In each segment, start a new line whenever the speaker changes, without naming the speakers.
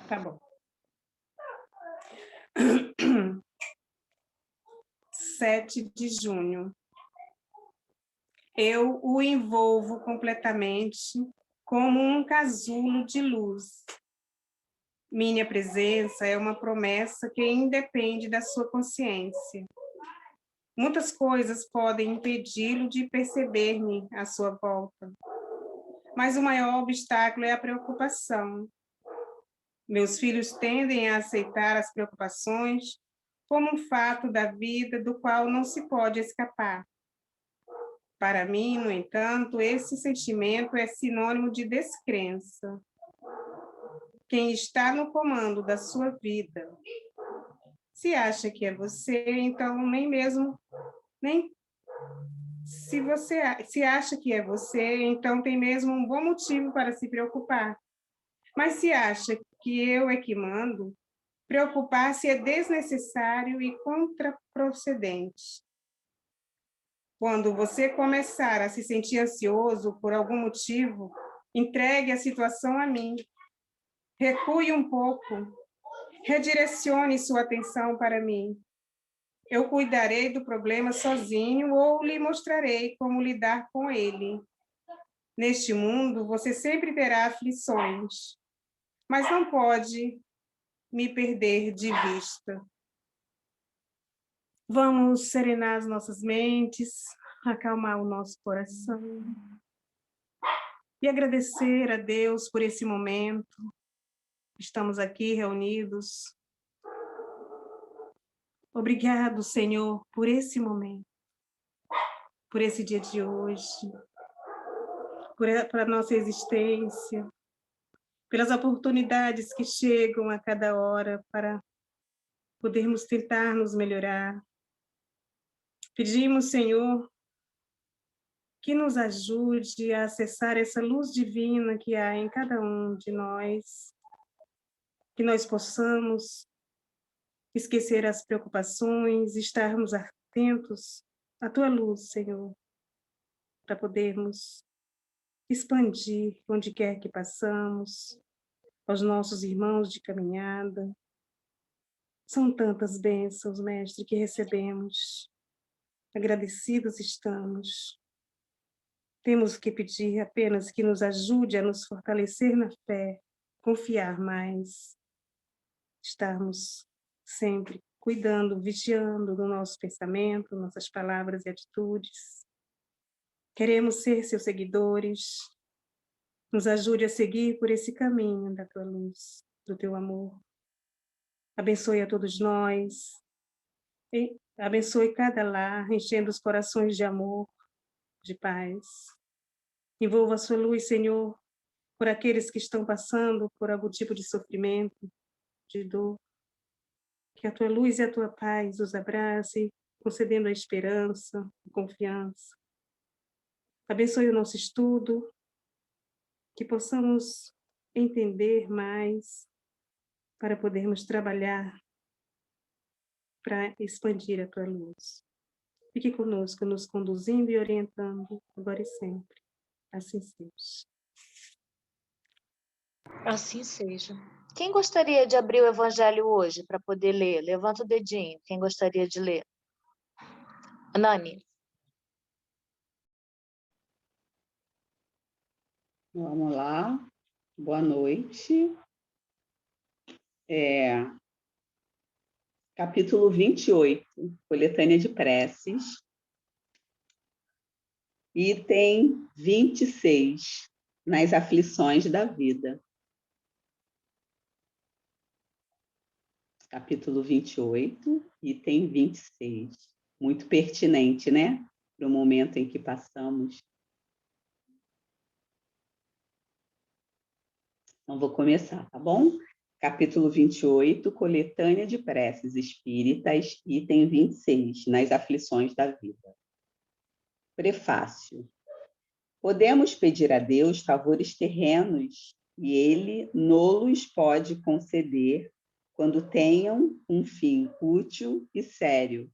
Tá bom. 7 de junho. Eu o envolvo completamente como um casulo de luz. Minha presença é uma promessa que independe da sua consciência. Muitas coisas podem impedi-lo de perceber-me à sua volta, mas o maior obstáculo é a preocupação. Meus filhos tendem a aceitar as preocupações como um fato da vida do qual não se pode escapar. Para mim, no entanto, esse sentimento é sinônimo de descrença. Quem está no comando da sua vida, se acha que é você, então se acha que é você, então tem mesmo um bom motivo para se preocupar. Mas se acha que eu é que mando, preocupar-se é desnecessário e contraprocedente. Quando você começar a se sentir ansioso por algum motivo, entregue a situação a mim. Recue um pouco, redirecione sua atenção para mim. Eu cuidarei do problema sozinho ou lhe mostrarei como lidar com ele. Neste mundo, você sempre terá aflições, mas não pode me perder de vista. Vamos serenar as nossas mentes, acalmar o nosso coração e agradecer a Deus por esse momento. Estamos aqui reunidos. Obrigado, Senhor, por esse momento, por esse dia de hoje, por a nossa existência, pelas oportunidades que chegam a cada hora para podermos tentar nos melhorar. Pedimos, Senhor, que nos ajude a acessar essa luz divina que há em cada um de nós, que nós possamos esquecer as preocupações, estarmos atentos à Tua luz, Senhor, para podermos expandir onde quer que passamos, aos nossos irmãos de caminhada. São tantas bênçãos, Mestre, que recebemos. Agradecidos estamos. Temos que pedir apenas que nos ajude a nos fortalecer na fé, confiar mais, estarmos sempre cuidando, vigiando do nosso pensamento, nossas palavras e atitudes. Queremos ser seus seguidores. Nos ajude a seguir por esse caminho da tua luz, do teu amor. Abençoe a todos nós. E abençoe cada lar, enchendo os corações de amor, de paz. Envolva a sua luz, Senhor, por aqueles que estão passando por algum tipo de sofrimento, de dor. Que a tua luz e a tua paz os abrace, concedendo a esperança, a confiança. Abençoe o nosso estudo, que possamos entender mais para podermos trabalhar para expandir a tua luz. Fique conosco, nos conduzindo e orientando, agora e sempre. Assim seja.
Assim seja. Quem gostaria de abrir o Evangelho hoje para poder ler? Levanta o dedinho. Quem gostaria de ler? Nani.
Vamos lá. Boa noite. Capítulo 28, Coletânea de Preces. Item 26, Nas Aflições da Vida. Capítulo 28, item 26. Muito pertinente, né? Para o momento em que passamos. Então, vou começar, tá bom? Capítulo 28, Coletânea de Preces Espíritas, item 26, Nas Aflições da Vida. Prefácio. Podemos pedir a Deus favores terrenos e Ele nos pode conceder quando tenham um fim útil e sério.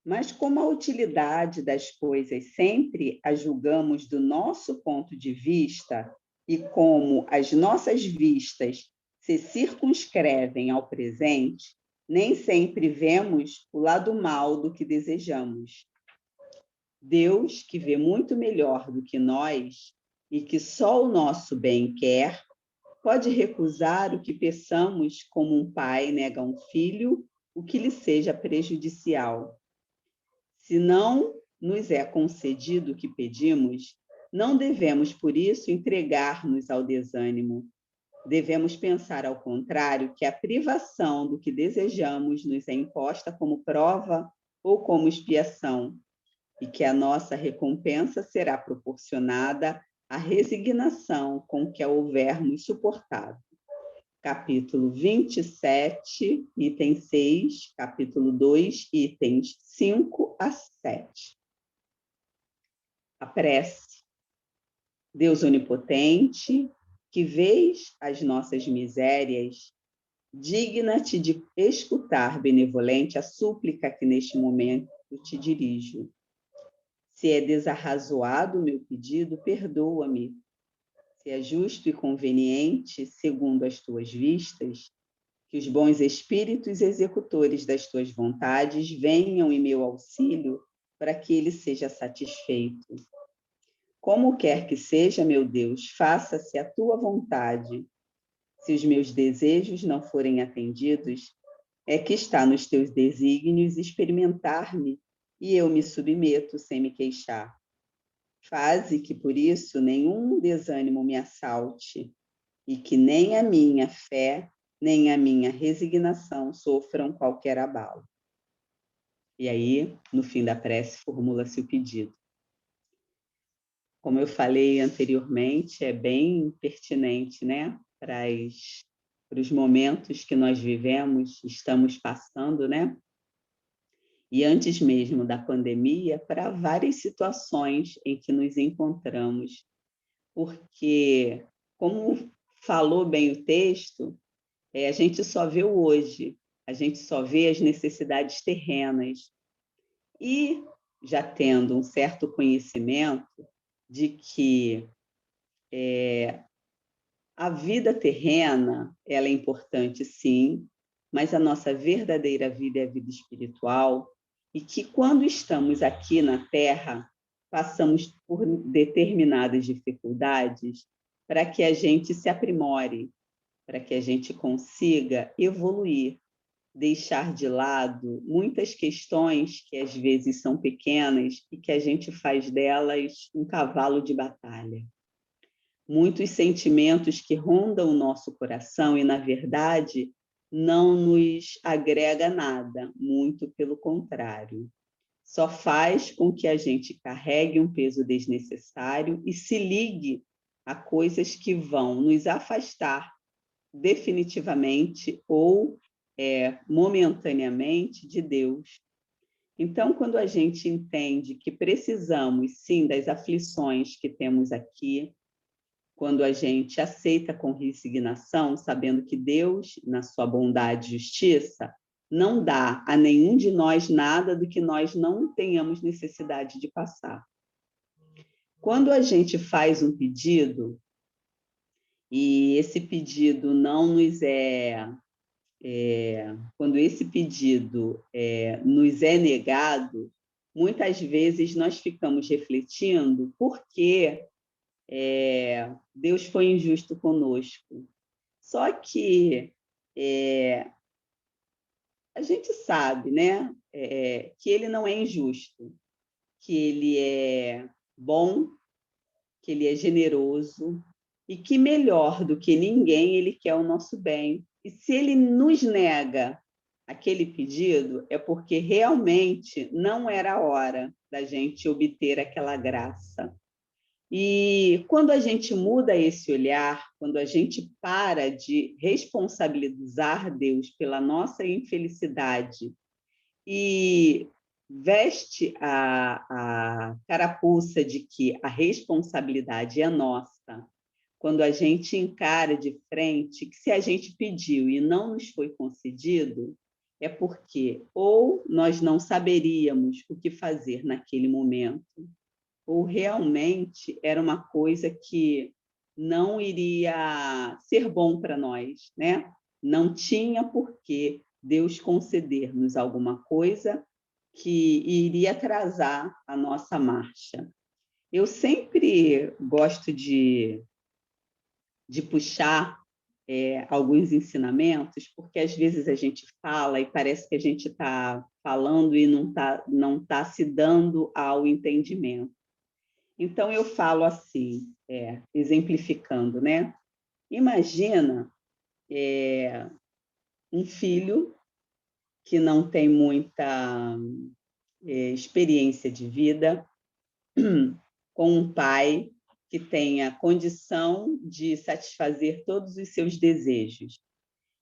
Mas como a utilidade das coisas sempre a julgamos do nosso ponto de vista, e como as nossas vistas se circunscrevem ao presente, nem sempre vemos o lado mal do que desejamos. Deus, que vê muito melhor do que nós e que só o nosso bem quer, pode recusar o que peçamos como um pai nega a um filho o que lhe seja prejudicial. Se não nos é concedido o que pedimos, não devemos, por isso, entregar-nos ao desânimo. Devemos pensar, ao contrário, que a privação do que desejamos nos é imposta como prova ou como expiação, e que a nossa recompensa será proporcionada à resignação com que a houvermos suportado. Capítulo 27, item 6, capítulo 2, itens 5 a 7. A prece. Deus onipotente, que vês as nossas misérias, digna-te de escutar benevolente a súplica que neste momento te dirijo. Se é desarrazoado o meu pedido, perdoa-me. Se é justo e conveniente, segundo as tuas vistas, que os bons espíritos executores das tuas vontades venham em meu auxílio para que ele seja satisfeito. Como quer que seja, meu Deus, faça-se a tua vontade. Se os meus desejos não forem atendidos, é que está nos teus desígnios experimentar-me e eu me submeto sem me queixar. Faze que, por isso, nenhum desânimo me assalte e que nem a minha fé, nem a minha resignação sofram qualquer abalo. E aí, no fim da prece, formula-se o pedido. Como eu falei anteriormente, é bem pertinente, né, para os momentos que nós vivemos, estamos passando, né? E antes mesmo da pandemia, para várias situações em que nos encontramos. Porque, como falou bem o texto, a gente só vê o hoje, a gente só vê as necessidades terrenas. E, já tendo um certo conhecimento de que a vida terrena ela é importante, sim, mas a nossa verdadeira vida é a vida espiritual, e que quando estamos aqui na Terra, passamos por determinadas dificuldades para que a gente se aprimore, para que a gente consiga evoluir, deixar de lado muitas questões que às vezes são pequenas e que a gente faz delas um cavalo de batalha. Muitos sentimentos que rondam o nosso coração e, na verdade, não nos agrega nada, muito pelo contrário. Só faz com que a gente carregue um peso desnecessário e se ligue a coisas que vão nos afastar definitivamente ou momentaneamente de Deus. Então, quando a gente entende que precisamos, sim, das aflições que temos aqui, quando a gente aceita com resignação, sabendo que Deus, na sua bondade e justiça, não dá a nenhum de nós nada do que nós não tenhamos necessidade de passar. Quando a gente faz um pedido, e esse pedido não nos quando esse pedido nos é negado, muitas vezes nós ficamos refletindo por que Deus foi injusto conosco. Só que a gente sabe, né, que ele não é injusto, que ele é bom, que ele é generoso e que melhor do que ninguém ele quer o nosso bem. E se ele nos nega aquele pedido, é porque realmente não era a hora da gente obter aquela graça. E quando a gente muda esse olhar, quando a gente para de responsabilizar Deus pela nossa infelicidade e veste a carapuça de que a responsabilidade é nossa, quando a gente encara de frente que se a gente pediu e não nos foi concedido, é porque ou nós não saberíamos o que fazer naquele momento, ou realmente era uma coisa que não iria ser bom para nós, né? Não tinha por que Deus conceder-nos alguma coisa que iria atrasar a nossa marcha. Eu sempre gosto de puxar alguns ensinamentos, porque às vezes a gente fala e parece que a gente está falando e não tá se dando ao entendimento. Então, eu falo assim, exemplificando, né? Imagina um filho que não tem muita experiência de vida, com um pai que tenha condição de satisfazer todos os seus desejos.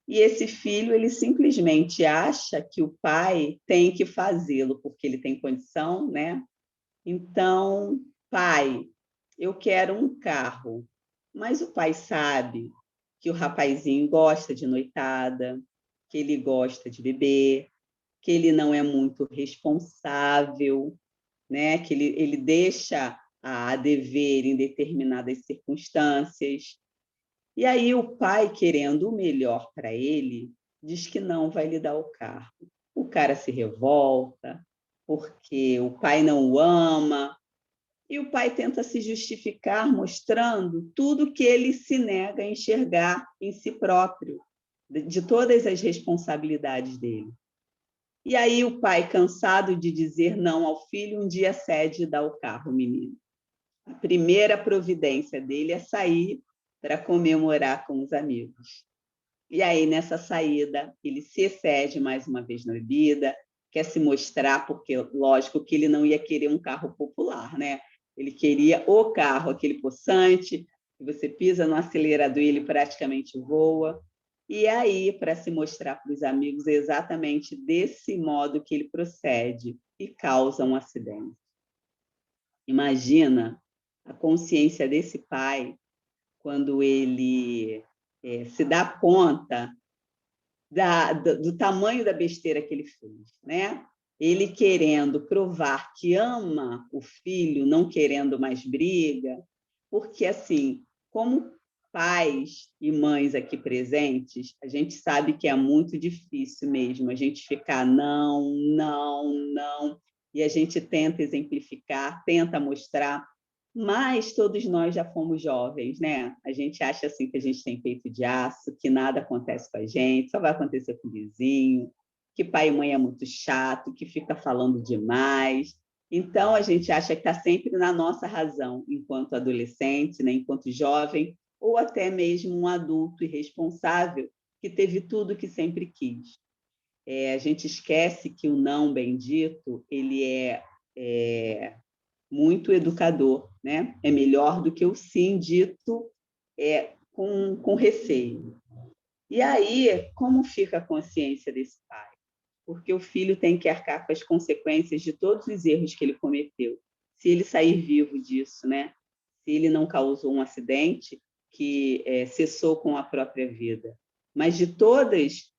E esse filho, ele simplesmente acha que o pai tem que fazê-lo, porque ele tem condição, né? Então, pai, eu quero um carro. Mas o pai sabe que o rapazinho gosta de noitada, que ele gosta de beber, que ele não é muito responsável, né? Que ele deixa a dever em determinadas circunstâncias. E aí o pai, querendo o melhor para ele, diz que não vai lhe dar o carro. O cara se revolta, porque o pai não o ama, e o pai tenta se justificar mostrando tudo que ele se nega a enxergar em si próprio, de todas as responsabilidades dele. E aí o pai, cansado de dizer não ao filho, um dia cede e dá o carro ao menino. A primeira providência dele é sair para comemorar com os amigos. E aí, nessa saída, ele se excede mais uma vez na bebida, quer se mostrar, porque, lógico, que ele não ia querer um carro popular, né? Ele queria o carro, aquele possante, que você pisa no acelerador e ele praticamente voa. E aí, para se mostrar para os amigos, é exatamente desse modo que ele procede e causa um acidente. Imagina a consciência desse pai quando ele se dá conta do tamanho da besteira que ele fez, né? Ele querendo provar que ama o filho, não querendo mais briga, porque, assim, como pais e mães aqui presentes, a gente sabe que é muito difícil mesmo a gente ficar não, não, não, e a gente tenta exemplificar, tenta mostrar, mas todos nós já fomos jovens, né? A gente acha assim que a gente tem peito de aço, que nada acontece com a gente, só vai acontecer com o vizinho, que pai e mãe é muito chato, que fica falando demais. Então, a gente acha que está sempre na nossa razão, enquanto adolescente, né? Enquanto jovem, ou até mesmo um adulto irresponsável que teve tudo que sempre quis. A gente esquece que o não bendito ele é muito educador, né? É melhor do que o sim dito com receio. E aí, como fica a consciência desse pai? Porque o filho tem que arcar com as consequências de todos os erros que ele cometeu. Se ele sair vivo disso, né? Se ele não causou um acidente que cessou com a própria vida. Mas de todas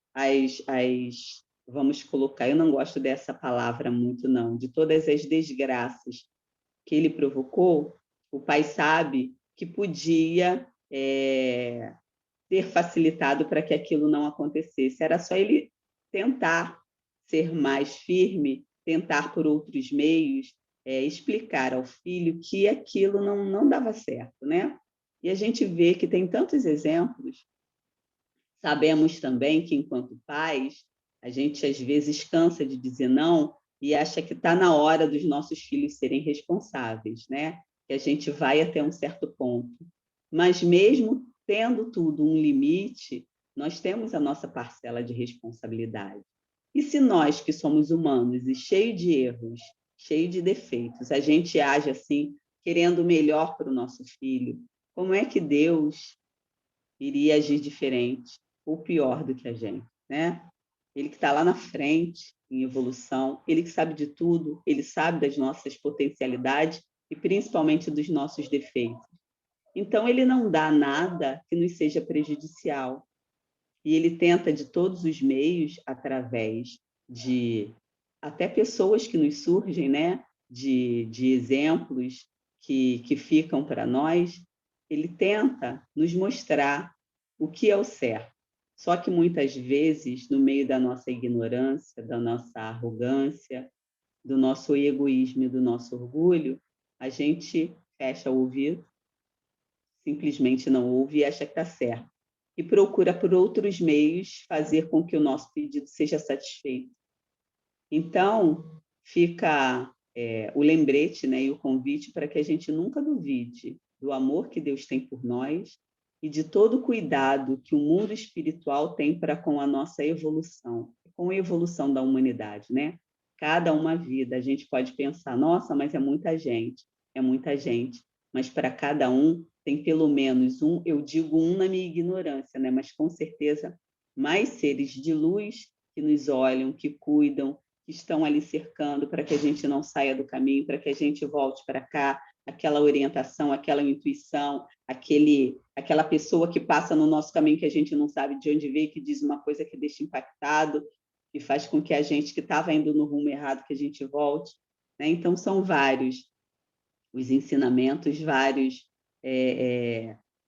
vamos colocar, eu não gosto dessa palavra muito, não, de todas as desgraças que ele provocou, o pai sabe que podia ter facilitado para que aquilo não acontecesse. Era só ele tentar ser mais firme, tentar por outros meios explicar ao filho que aquilo não dava certo, né? E a gente vê que tem tantos exemplos. Sabemos também que, enquanto pais, a gente às vezes cansa de dizer não e acha que está na hora dos nossos filhos serem responsáveis, né? Que a gente vai até um certo ponto. Mas mesmo tendo tudo um limite, nós temos a nossa parcela de responsabilidade. E se nós, que somos humanos e cheios de erros, cheios de defeitos, a gente age assim, querendo o melhor para o nosso filho, como é que Deus iria agir diferente ou pior do que a gente, né? Ele que está lá na frente, em evolução, ele que sabe de tudo, ele sabe das nossas potencialidades e principalmente dos nossos defeitos. Então, ele não dá nada que nos seja prejudicial. E ele tenta, de todos os meios, através de até pessoas que nos surgem, né? de exemplos que ficam para nós, ele tenta nos mostrar o que é o certo. Só que muitas vezes, no meio da nossa ignorância, da nossa arrogância, do nosso egoísmo e do nosso orgulho, a gente fecha o ouvido, simplesmente não ouve e acha que está certo. E procura por outros meios fazer com que o nosso pedido seja satisfeito. Então, fica o lembrete, né, e o convite para que a gente nunca duvide do amor que Deus tem por nós e de todo o cuidado que o mundo espiritual tem para com a nossa evolução, com a evolução da humanidade, né? Cada uma vida, a gente pode pensar, nossa, mas é muita gente, mas para cada um tem pelo menos um, eu digo um na minha ignorância, né? Mas com certeza mais seres de luz que nos olham, que cuidam, que estão ali cercando para que a gente não saia do caminho, para que a gente volte para cá, aquela orientação, aquela intuição, aquela pessoa que passa no nosso caminho que a gente não sabe de onde veio, que diz uma coisa que deixa impactado, que faz com que a gente que estava indo no rumo errado, que a gente volte. Né? Então, são vários os ensinamentos, vários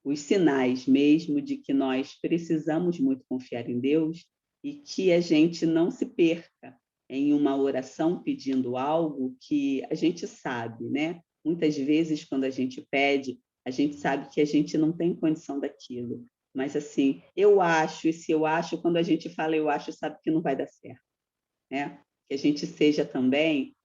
os sinais mesmo de que nós precisamos muito confiar em Deus e que a gente não se perca em uma oração pedindo algo que a gente sabe, né? Muitas vezes, quando a gente pede, a gente sabe que a gente não tem condição daquilo. Mas, assim, eu acho, e se eu acho, quando a gente fala eu acho, sabe que não vai dar certo, né? Que a gente seja também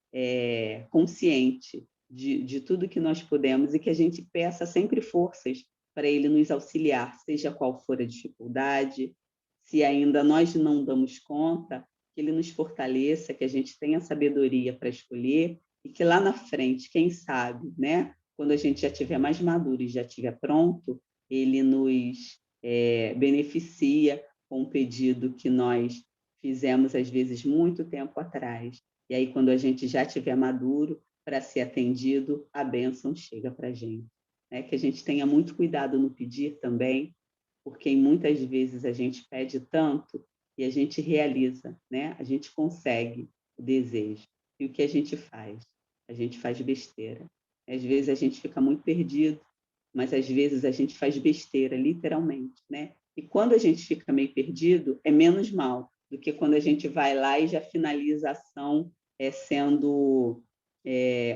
consciente de tudo que nós podemos e que a gente peça sempre forças para ele nos auxiliar, seja qual for a dificuldade, se ainda nós não damos conta, que ele nos fortaleça, que a gente tenha sabedoria para escolher e que lá na frente, quem sabe, né, quando a gente já estiver mais maduro e já estiver pronto, ele nos beneficia com um pedido que nós fizemos, às vezes, muito tempo atrás. E aí, quando a gente já estiver maduro para ser atendido, a bênção chega para a gente. Né? Que a gente tenha muito cuidado no pedir também, porque muitas vezes a gente pede tanto e a gente realiza, né? A gente consegue o desejo. E o que a gente faz? A gente faz besteira. Às vezes a gente fica muito perdido, mas às vezes a gente faz besteira, literalmente, né? E quando a gente fica meio perdido, é menos mal do que quando a gente vai lá e já finaliza a ação sendo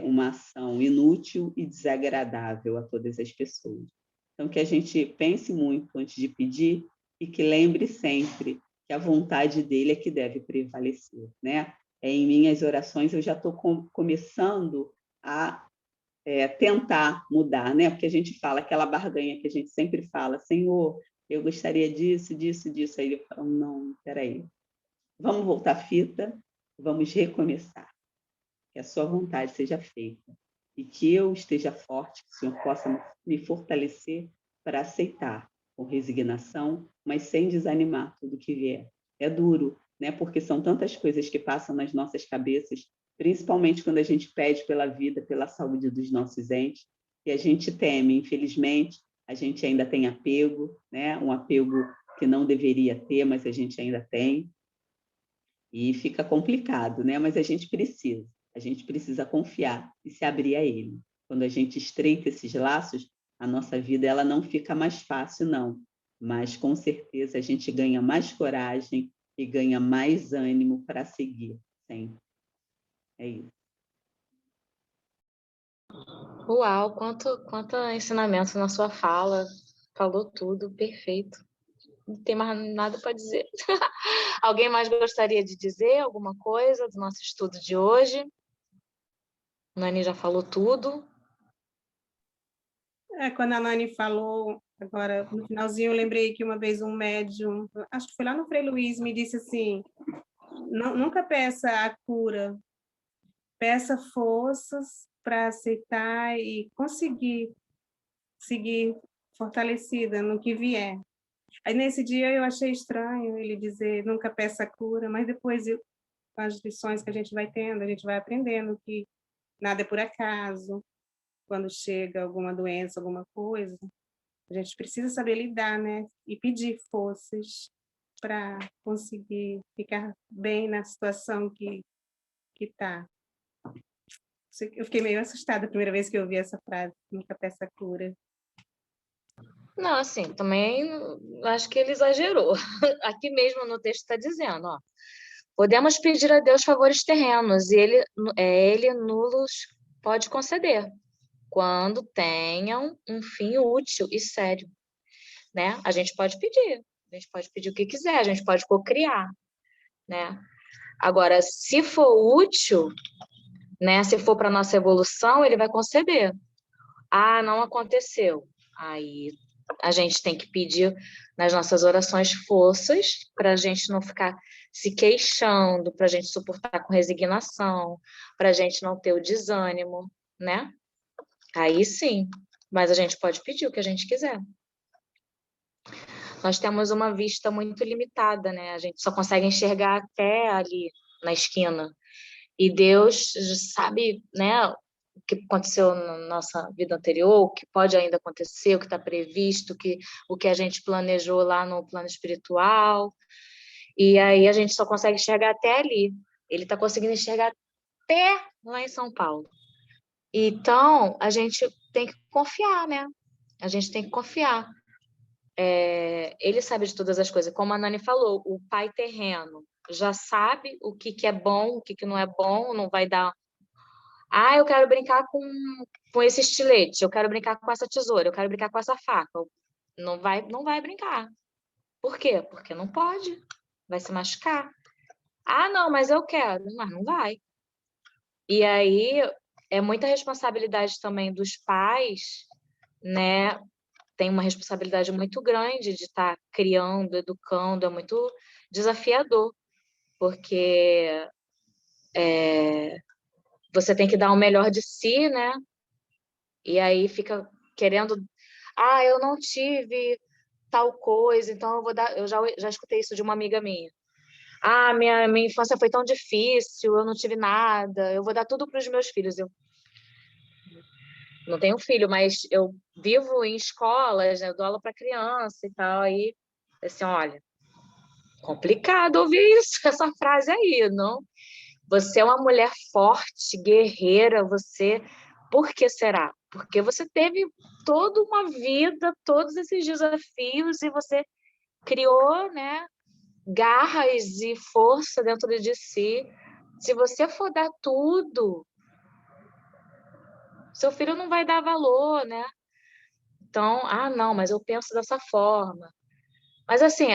uma ação inútil e desagradável a todas as pessoas. Então, que a gente pense muito antes de pedir e que lembre sempre que a vontade dele é que deve prevalecer, né? Em minhas orações, eu já estou começando a tentar mudar, né? Porque a gente fala aquela barganha que a gente sempre fala, Senhor, eu gostaria disso, disso, disso. Aí ele fala, não, espera aí, vamos voltar a fita, vamos recomeçar, que a sua vontade seja feita e que eu esteja forte, que o Senhor possa me fortalecer para aceitar com resignação, mas sem desanimar tudo que vier. É duro, né? Porque são tantas coisas que passam nas nossas cabeças, principalmente quando a gente pede pela vida, pela saúde dos nossos entes, e a gente teme, infelizmente, a gente ainda tem apego, né? Um apego que não deveria ter, mas a gente ainda tem, e fica complicado, né? Mas a gente precisa confiar e se abrir a ele. Quando a gente estreita esses laços, a nossa vida ela não fica mais fácil, não. Mas, com certeza, a gente ganha mais coragem e ganha mais ânimo para seguir sempre. É isso.
Uau, quanto ensinamento na sua fala. Falou tudo, perfeito. Não tem mais nada para dizer. Alguém mais gostaria de dizer alguma coisa do nosso estudo de hoje? Nani já falou tudo.
Quando a Nani falou, agora no finalzinho, eu lembrei que uma vez um médium, acho que foi lá no Frei Luiz, me disse assim, nunca peça a cura, peça forças para aceitar e conseguir seguir fortalecida no que vier. Aí, nesse dia, eu achei estranho ele dizer nunca peça cura, mas depois, com as lições que a gente vai tendo, a gente vai aprendendo que nada é por acaso. Quando chega alguma doença, alguma coisa, a gente precisa saber lidar, né? E pedir forças para conseguir ficar bem na situação que está. Eu fiquei meio assustada a primeira vez que eu ouvi essa frase, nunca peça cura.
Não, assim, também acho que ele exagerou. Aqui mesmo no texto está dizendo, ó, podemos pedir a Deus favores terrenos e ele nulos pode conceder, quando tenham um fim útil e sério, né? A gente pode pedir o que quiser, a gente pode cocriar, né? Agora, se for útil, né? Se for para nossa evolução, ele vai conceder. Ah, não aconteceu. Aí a gente tem que pedir nas nossas orações forças para a gente não ficar se queixando, para a gente suportar com resignação, para a gente não ter o desânimo, né? Aí sim, mas a gente pode pedir o que a gente quiser. Nós temos uma vista muito limitada, né? A gente só consegue enxergar até ali na esquina. E Deus sabe, né, o que aconteceu na nossa vida anterior, o que pode ainda acontecer, o que está previsto, o que a gente planejou lá no plano espiritual. E aí a gente só consegue enxergar até ali. Ele está conseguindo enxergar até lá em São Paulo. Então, a gente tem que confiar, né? A gente tem que confiar. Ele sabe de todas as coisas. Como a Nani falou, o pai terreno já sabe o que é bom, o que não é bom, não vai dar. Ah, eu quero brincar com esse estilete, eu quero brincar com essa tesoura, eu quero brincar com essa faca. Não vai brincar. Por quê? Porque não pode. Vai se machucar. Ah, não, mas eu quero. Mas não vai. E aí é muita responsabilidade também dos pais, né? Tem uma responsabilidade muito grande de estar criando, educando, é muito desafiador, porque você tem que dar o melhor de si, né? E aí fica querendo, eu não tive tal coisa, então eu vou dar. Eu já escutei isso de uma amiga minha. Minha infância foi tão difícil, eu não tive nada, eu vou dar tudo para os meus filhos. Eu não tenho filho, mas eu vivo em escolas, né? Eu dou aula para criança e tal, aí, assim, olha, complicado ouvir isso, essa frase aí, não? Você é uma mulher forte, guerreira, Por que será? Porque você teve toda uma vida, todos esses desafios e você criou, né, garras e força dentro de si. Se você for dar tudo, seu filho não vai dar valor, né? Então, não, mas eu penso dessa forma. Mas, assim,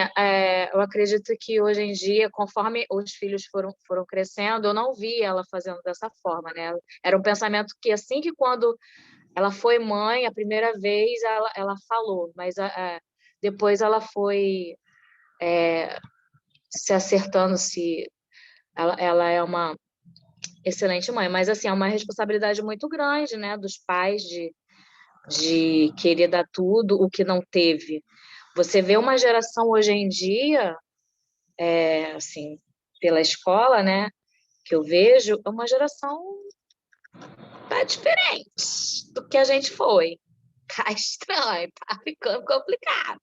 eu acredito que hoje em dia, conforme os filhos foram crescendo, eu não vi ela fazendo dessa forma, né? Era um pensamento que, assim que quando ela foi mãe, a primeira vez, ela falou, mas depois ela foi se acertando se ela é uma excelente mãe. Mas, assim, é uma responsabilidade muito grande, né, dos pais de querer dar tudo o que não teve. Você vê uma geração hoje em dia, assim, pela escola, né, que eu vejo, é uma geração tá diferente do que a gente foi. Tá estranho, tá ficando complicado.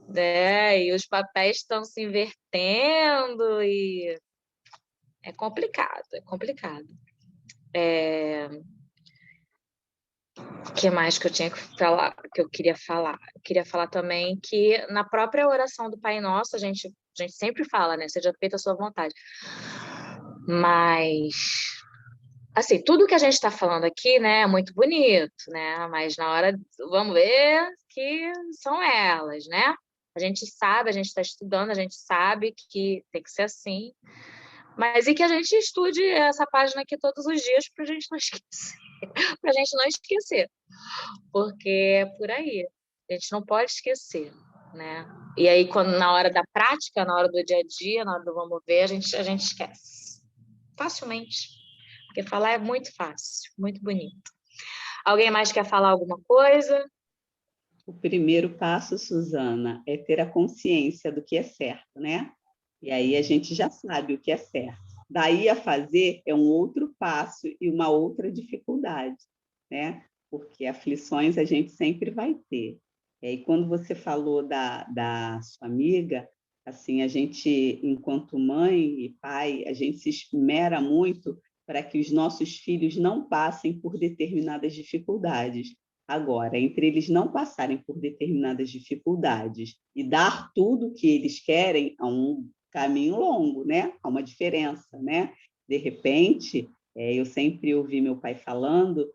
Né? E os papéis estão se invertendo e é complicado, é complicado. O que mais que eu tinha que falar, que eu queria falar? Eu queria falar também que na própria oração do Pai Nosso, a gente sempre fala, né? Seja feita a sua vontade. Mas, assim, tudo que a gente está falando aqui, né, é muito bonito, né? Mas na hora, vamos ver que são elas, né? A gente sabe, a gente está estudando, a gente sabe que tem que ser assim. Mas e que a gente estude essa página aqui todos os dias para a gente não esquecer. Para a gente não esquecer. Porque é por aí. A gente não pode esquecer, né? E aí, na hora da prática, na hora do dia a dia, na hora do vamos ver, a gente esquece. Facilmente. Porque falar é muito fácil, muito bonito. Alguém mais quer falar alguma coisa?
O primeiro passo, Suzana, é ter a consciência do que é certo, né? E aí a gente já sabe o que é certo. Daí a fazer é um outro passo e uma outra dificuldade, né? Porque aflições a gente sempre vai ter. E aí, quando você falou da sua amiga, assim, a gente, enquanto mãe e pai, a gente se esmera muito para que os nossos filhos não passem por determinadas dificuldades. Agora, entre eles não passarem por determinadas dificuldades e dar tudo o que eles querem, há um caminho longo, né? Há uma diferença, né? De repente, eu sempre ouvi meu pai falando,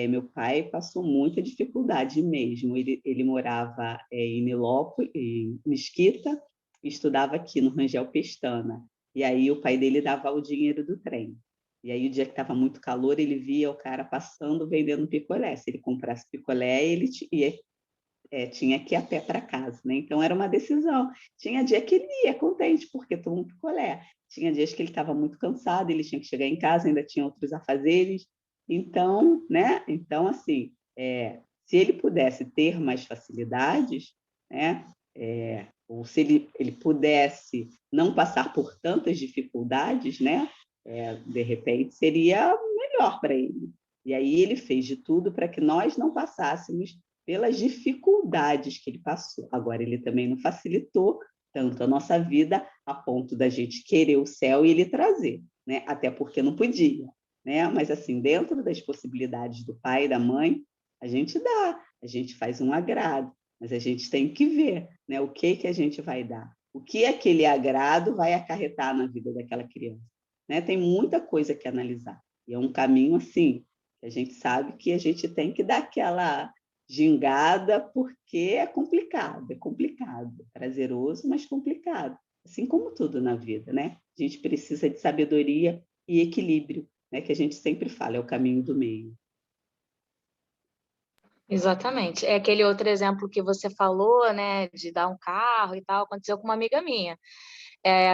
meu pai passou muita dificuldade mesmo. Ele morava em Nilópolis, em Mesquita, e estudava aqui no Rangel Pestana. E aí o pai dele dava o dinheiro do trem. E aí, o dia que estava muito calor, ele via o cara passando vendendo picolé. Se ele comprasse picolé, ele tinha que ir a pé para casa, né? Então, era uma decisão. Tinha dia que ele ia contente, porque tomou um picolé. Tinha dias que ele estava muito cansado, ele tinha que chegar em casa, ainda tinha outros afazeres. Então, né? Então, assim, se ele pudesse ter mais facilidades, né? Ou se ele pudesse não passar por tantas dificuldades, né? De repente, seria melhor para ele. E aí ele fez de tudo para que nós não passássemos pelas dificuldades que ele passou. Agora, ele também não facilitou tanto a nossa vida a ponto da gente querer o céu e ele trazer, né? Até porque não podia, né? Mas, assim, dentro das possibilidades do pai e da mãe, a gente dá, a gente faz um agrado, mas a gente tem que ver, né? O que a gente vai dar, o que aquele agrado vai acarretar na vida daquela criança. Né? Tem muita coisa que analisar. E é um caminho assim, que a gente sabe que a gente tem que dar aquela gingada, porque é complicado, prazeroso, mas complicado. Assim como tudo na vida, né? A gente precisa de sabedoria e equilíbrio, né? Que a gente sempre fala, é o caminho do meio.
Exatamente. É aquele outro exemplo que você falou, né, de dar um carro e tal, aconteceu com uma amiga minha.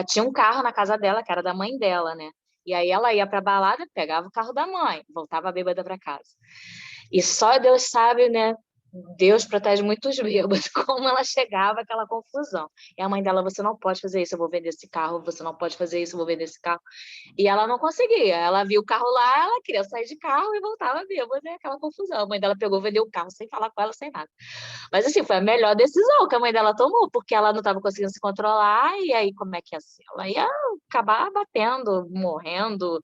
Tinha um carro na casa dela, que era da mãe dela, né? E aí ela ia pra balada, pegava o carro da mãe, voltava bêbada pra casa. E só Deus sabe, né? Deus protege muito os bêbados, como ela chegava aquela confusão. E a mãe dela, você não pode fazer isso, eu vou vender esse carro, você não pode fazer isso, eu vou vender esse carro. E ela não conseguia. Ela viu o carro lá, ela queria sair de carro e voltava bêbada, né? Aquela confusão. A mãe dela pegou, vendeu o carro sem falar com ela, sem nada. Mas assim, foi a melhor decisão que a mãe dela tomou, porque ela não estava conseguindo se controlar, e aí como é que ia ser? Ela ia acabar batendo, morrendo,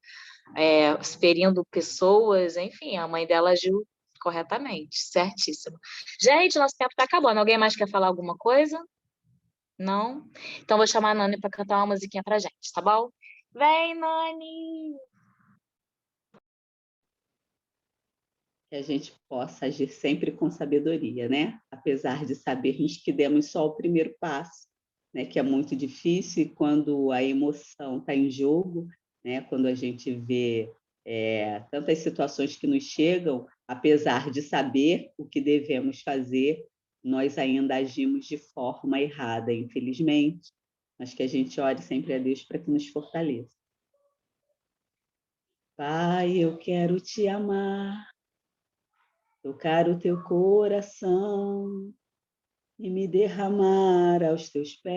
ferindo pessoas, enfim, a mãe dela agiu corretamente, certíssimo. Gente, nosso tempo está acabando. Alguém mais quer falar alguma coisa? Não? Então vou chamar a Nani para cantar uma musiquinha pra gente, tá bom? Vem, Nani!
Que a gente possa agir sempre com sabedoria, né? Apesar de sabermos que demos só o primeiro passo, né? Que é muito difícil e quando a emoção está em jogo, né? Quando a gente vê tantas situações que nos chegam, apesar de saber o que devemos fazer, nós ainda agimos de forma errada, infelizmente. Mas que a gente ore sempre a Deus para que nos fortaleça. Pai, eu quero te amar, tocar o teu coração e me derramar aos teus pés.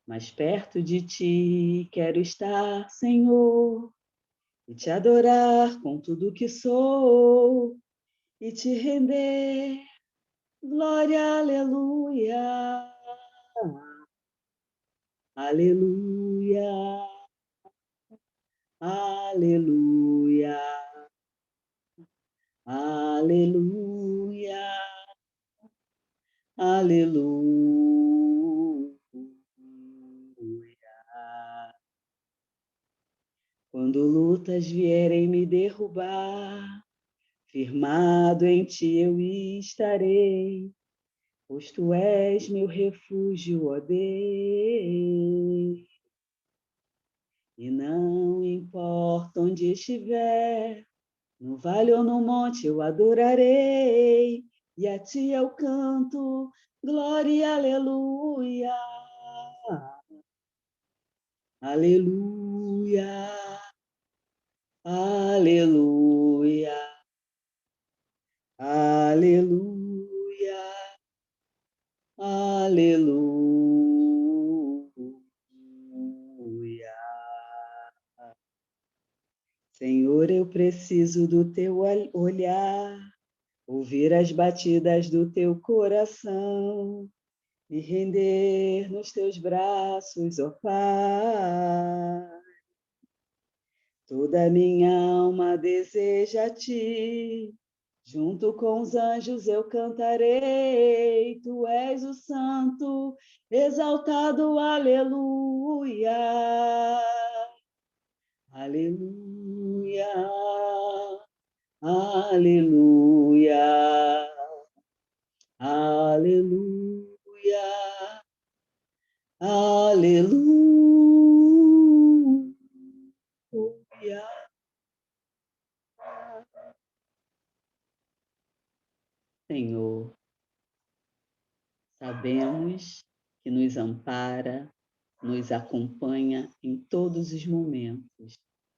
Mais perto de ti quero estar, Senhor, e te adorar com tudo que sou e te render. Glória, aleluia, aleluia, aleluia, aleluia, aleluia. Quando lutas vierem me derrubar, firmado em ti eu estarei, pois tu és meu refúgio, ó Deus. E não importa onde estiver, no vale ou no monte eu adorarei, e a ti eu canto, glória, aleluia, aleluia, aleluia, aleluia, aleluia. Senhor, eu preciso do teu olhar, ouvir as batidas do teu coração, me render nos teus braços, ó Pai. Toda minha alma deseja Ti, junto com os anjos eu cantarei. Tu és o Santo, exaltado, aleluia. Aleluia, aleluia, aleluia, aleluia. Senhor, sabemos que nos ampara, nos acompanha em todos os momentos,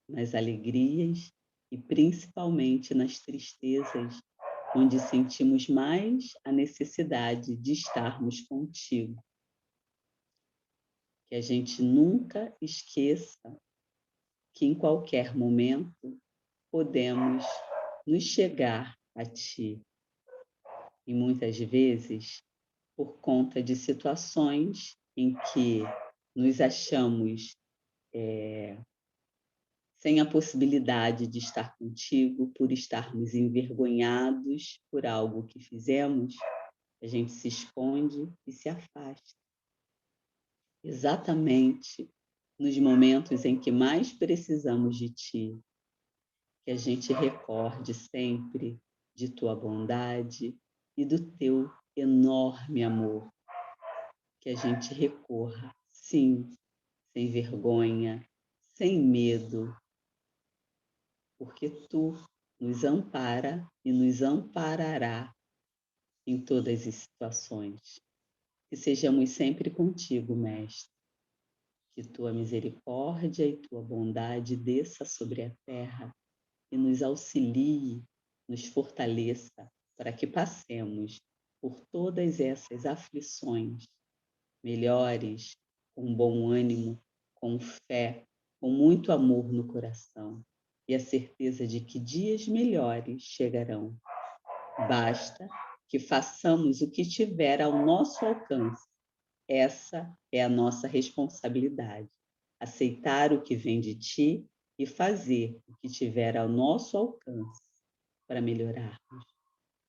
nas alegrias e principalmente nas tristezas, onde sentimos mais a necessidade de estarmos contigo. Que a gente nunca esqueça que em qualquer momento podemos nos chegar a Ti. E muitas vezes, por conta de situações em que nos achamos sem a possibilidade de estar contigo, por estarmos envergonhados por algo que fizemos, a gente se esconde e se afasta. Exatamente nos momentos em que mais precisamos de Ti, que a gente recorde sempre de Tua bondade e do Teu enorme amor, que a gente recorra, sim, sem vergonha, sem medo, porque Tu nos ampara e nos amparará em todas as situações. Que sejamos sempre contigo, Mestre. Que Tua misericórdia e Tua bondade desça sobre a terra e nos auxilie, nos fortaleça, para que passemos por todas essas aflições melhores, com bom ânimo, com fé, com muito amor no coração e a certeza de que dias melhores chegarão. Basta que façamos o que tiver ao nosso alcance. Essa é a nossa responsabilidade. Aceitar o que vem de Ti e fazer o que tiver ao nosso alcance para melhorarmos.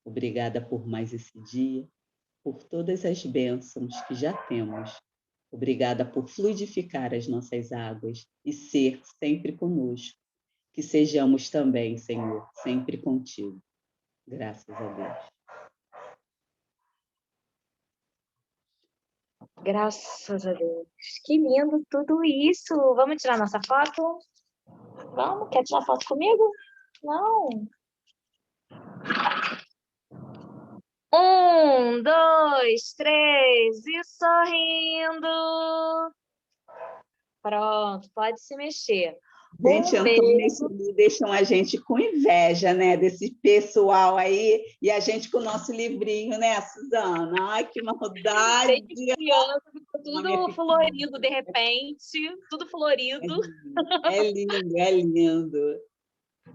Obrigada por mais esse dia, por todas as bênçãos que já temos. Obrigada por fluidificar as nossas águas e ser sempre conosco. Que sejamos também, Senhor, sempre contigo. Graças a Deus.
Graças a Deus. Que lindo tudo isso. Vamos tirar nossa foto? Vamos? Quer tirar foto comigo? Não. 1, 2, 3 e sorrindo. Pronto, pode se mexer.
Gente, Antônio e Sueli deixam a gente com inveja, né, desse pessoal aí, e a gente com o nosso livrinho, né, Suzana? Ai, que maldade!
Criança, tudo florido de repente, tudo florido.
É lindo, é lindo.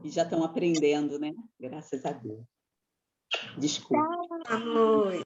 E já estão aprendendo, né? Graças a Deus. Desculpa.
Boa noite.